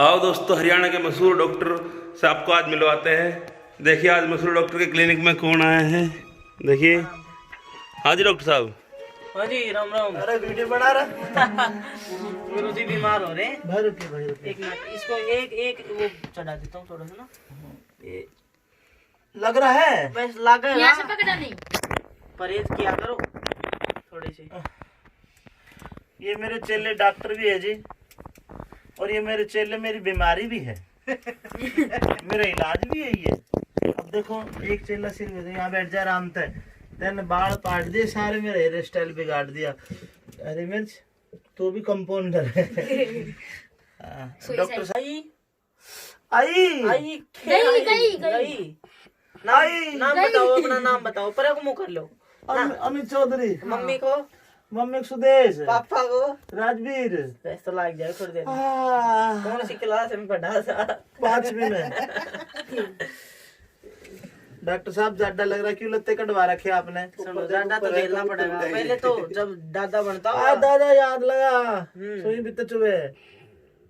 आओ दोस्तों, हरियाणा के मशहूर डॉक्टर से आपको आज मिलवाते हैं। देखिए आज मशहूर डॉक्टर के क्लिनिक में कौन आए हैं। देखिए, हाँ जी डॉक्टर साहब। हाँ जी, राम राम। अरे वीडियो बना रहा। गुरु जी बीमार हो रहे हैं। भाई रुकिए। एक मिनट, इसको एक वो चढ़ा देता हूँ थोड़ा सा ना। ये लग रहा है बस लगा यहाँ से पकड़ा नहीं। परहेज किया करो थोड़े से। ये मेरे चेले डॉक्टर भी है जी, और ये मेरे चेले मेरी बीमारी भी है। मेरा इलाज भी है ये। अब देखो, एक चेला सिर्फ यहाँ बैठ जा आराम से, तेने बाल काट दिए सारे, मेरे हेयर स्टाइल बिगाड़ दिया। अरे मिर्च तो भी कंपाउंडर है। डॉक्टर साहब आई आई आई गई। नाम बताओ, अपना नाम बताओ, पर को मुंह कर लो। अमित चौधरी, मम्मी को, मम्मी को सुदेश, पापा को राजवीर। तो लाग जाए थोड़ी देर में। हाँ, कौन सी क्लास में पढ़ा था? 5वीं में। डॉक्टर साहब ज्यादा लग रहा, क्यों लत्ते कटवा रखे आपने? सुनो, दादा तो झेलना पड़ेगा। पहले तो जब दादा बनता आ होगा, दादा याद लगा, सोई भी तो चुबे।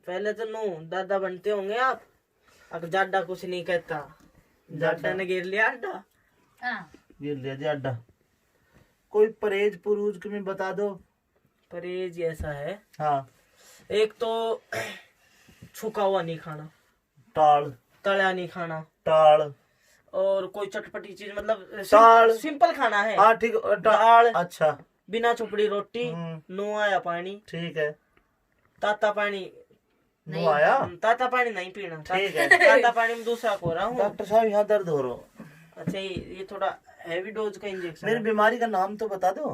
पहले तो नो दादा बनते होंगे आप। अब जाडा कुछ नहीं कहता, जाडा ने घेर लिया अड्डा। हाँ। गिर लिया जी अड्डा। कोई परहेज पुरूज के में बता दो। परहेज ऐसा है, हाँ, एक तो छुका हुआ नहीं खाना, टाल तला नहीं खाना, टाल। और कोई चटपटी चीज, मतलब दाल। सिंपल खाना है। हाँ ठीक, दाल, अच्छा बिना चुपड़ी रोटी, हम्म। नो आया पानी, ठीक है। ताता पानी। नो आया, ताता पानी नहीं पीना। ठीक है। ताता पानी में दूसरा खो रहा हूँ। डॉक्टर साहब यहाँ दर्द हो रहा। अच्छा, ये थोड़ा हैवी डोज का इंजेक्शन मेरी है। बीमारी का नाम तो बता दो।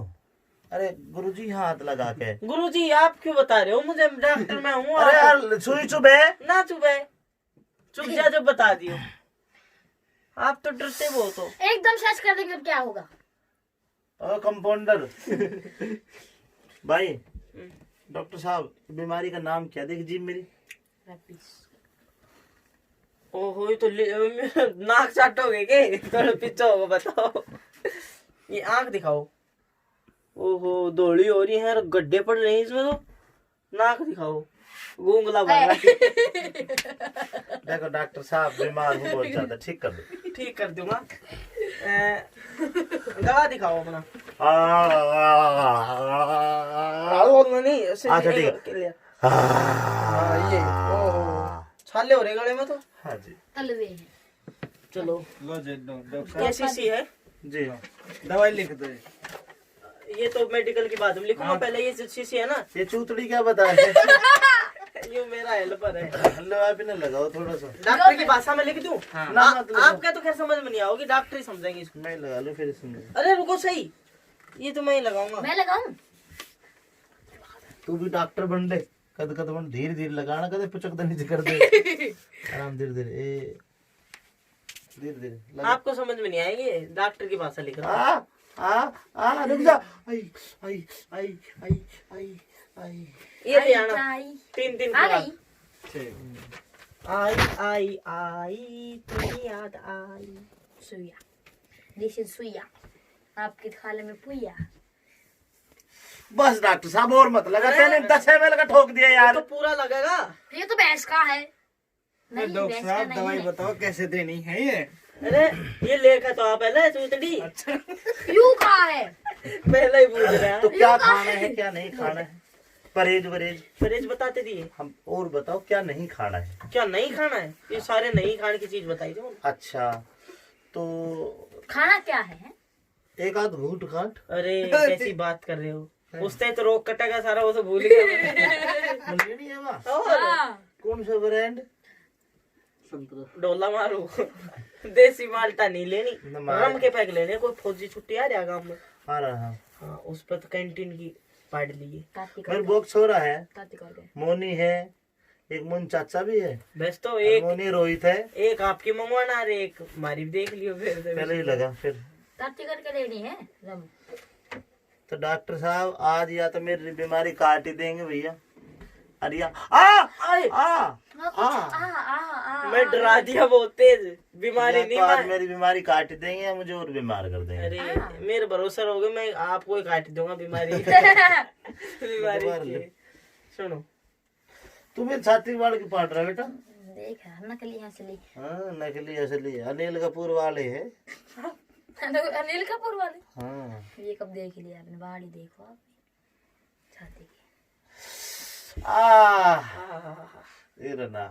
अरे गुरुजी हाथ लगा के। गुरुजी आप क्यों बता रहे हो मुझे? डॉक्टर मैं हूँ। अरे यार सुई चुबे। ना चुपे, चुप जा जब बता दियो। आप तो डरते बहुत हो। एकदम सर्च कर देंगे, अब क्या होगा? कंपाउंडर। भाई डॉक्टर साहब, बीमारी का नाम क्या? देख जी मेरी। ओहो, ये तो नाक चाटोगे के? थोड़ा पीछे होगा, बताओ। ये आंख दिखाओ। ओहो, दौड़ी हो रही है, गड्ढे पड़ रहे हैं इसमें तो। नाक दिखाओ, गूंगला बन रहा। देखो डॉक्टर साहब, बीमार हूँ बहुत ज्यादा, ठीक कर दो। ठीक कर दूंगा। दवा दिखाओ अपना। नहीं, अच्छा, ठीक है। ये छाले हो रहे गले में तो। हाँ जी तलवे हैं। चलो, ये शीशी है जी। हाँ, दवाई लिख दो। ये तो मेडिकल की बात में लिखूंगा, पहले ये शीशी है ना। ये चूतड़ी क्या बता रहे? ये मेरा हेल्पर है। लवा भी ना लगाओ थोड़ा सा। डॉक्टर की भाषा में लिख दूं? ना, आपका तो खैर समझ में नहीं आओगी, डॉक्टर ही समझेंगे इसको। मैं लगा लो फिर इसमें। अरे रुको, सही, ये तो मैं ही लगाऊंगा। मैं लगाऊं? तू भी डॉक्टर बन दे। कद कद बन, धीरे धीरे लगाना, कदे पुचक दे नीचे कर दे। आराम, धीरे धीरे, ए धीरे धीरे लगा। आपको समझ में नहीं आएगी, डॉक्टर की भाषा लिख रहा हूं। रुक जा। आई आई आई आई आई आई। ये ले आना, आई 3 आ की गई। आई आई आई तुम्हें याद आई। सुइया, दिस इज सुइया, आपके थाले में पुइया। बस डॉक्टर साहब और मत लगा, तेने 10 ml का ठोक दिया ये यार। तो पूरा लगेगा। ये तो भैंस का है। नहीं, डॉक्टर भैंस का साहब नहीं दवाई है। बताओ कैसे देनी है ये? अरे ये लेखा तो आप पहले चूतड़ी यू का है। पहले ही पूछ रहे हैं। तो क्या खाना है क्या नहीं खाना है? परहेज वरहेज परहेज बताते दिए। हम और बताओ, क्या नहीं खाना है? क्या नहीं खाना है? ये सारे नहीं खाने की चीज बताई थी। अच्छा, तो खाना क्या है? एक आध घूट खाट। अरे कैसी बात कर रहे हो? उससे तो रोग कटेगा सारा, वो तो भूल गया। नहीं है वाह। और कौन सा ब्रांड? डोला मारू। देसी माल्टा नहीं लेनी, नमाज। रम के पैक लेने। कोई फौजी छुट्टी आ रहा गाँव में। आ रहा। हाँ, उस पर तो कैंटीन की पाड़ लिए। ताती मेरे कर बॉक्स हो रहा है। ताती कर गए। मोनी है, एक मोन चाचा भी है, बस तो एक मोनी रोहित है। एक आपकी मंगवाना, अरे एक हमारी भी देख लियो फिर। पहले ही लगा फिर। ताती करके लेनी है रम। तो डॉक्टर साहब आज या तो मेरी बीमारी काट ही देंगे भैया। अरे मैं डरा दिया बहुत तेज। बीमारी नहीं आज मैं। मेरी बीमारी काट ही देंगे या मुझे और बीमार कर देंगे। अरे मेरे भरोसा रहोगे, मैं आपको ही काट दूंगा बीमारी। बीमारी की। सुनो, तुम्हें छाती के बाल की पाट रहा है बेटा? देख नकली असली। हाँ नकली असली अनिल कपूर वाले है। अनिल कपूर वाले। हाँ ये कब देख लिया आपने? बाड़ी देखो आप छाती की। ये रना।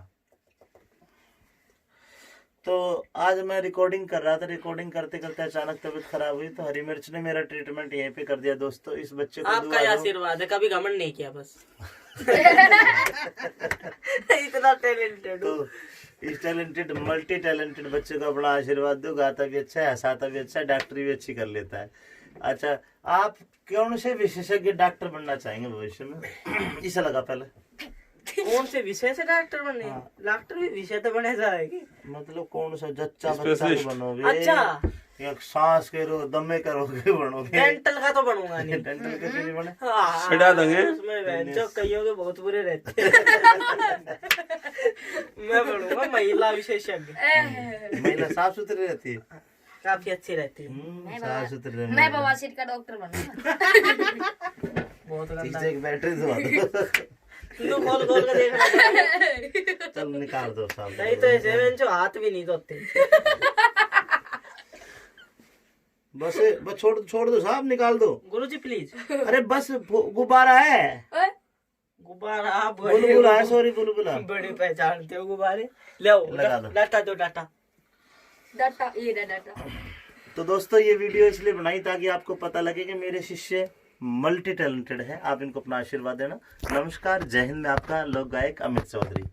तो आज मैं रिकॉर्डिंग कर रहा था, रिकॉर्डिंग करते करते अचानक तबीयत खराब हुई तो हरी मिर्च ने मेरा ट्रीटमेंट यहीं पे कर दिया। दोस्तों इस बच्चे को आपका दुआ दो। आशीर्वाद है, कभी घमंड नहीं किया बस। इतना टैलेंटेड तो इस टैलेंटेड मल्टी टैलेंटेड बच्चे को अपना आशीर्वाद दो। गाता भी अच्छा है, हंसाता भी अच्छा है, डॉक्टरी भी अच्छी कर लेता है। अच्छा आप कौन से विशेषज्ञ डॉक्टर बनना चाहेंगे भविष्य में? इसे लगा पहले कौन से विषय से डॉक्टर बने? डॉक्टर भी विषय तो बने जाएगी। मतलब कौन सा जच्चा बच्चा के बनोगे? अच्छा या सांस के रो दमे करोगे बनोगे? डेंटल का तो बनूंगा नहीं। डेंटल के लिए बने? हाँ, छिड़ा देंगे। उसमें बेंचो कईयों के बहुत बुरे रहते हैं। मैं बनूंगा महिला विशेषज्ञ। महिला साफ सुथरी रहती है, काफी अच्छी रहती है। साफ सुथरी। मैं बवासीर का डॉक्टर बनूंगा। बहुत गंदा। एक बैटरी दवा दो। तू खोल खोल के देखना। चल निकाल दो साहब। नहीं तो ऐसे बेंचो हाथ भी नहीं धोते। बस बस छोड़ दो साहब, निकाल दो। गुरुजी प्लीज। अरे बस गुब्बारा है, गुब्बारा आप बुलबुला है, सॉरी बुलबुला। बड़ी पहचानते हो गुब्बारे। ले लगा दो। डाटा दो डाटा। डाटा ये डाटा। तो दोस्तों ये वीडियो इसलिए बनाई ताकि आपको पता लगे कि मेरे शिष्य मल्टी टैलेंटेड है। आप इनको अपना आशीर्वाद देना। नमस्कार, जय हिंद। मैं आपका लोक गायक अमित चौधरी।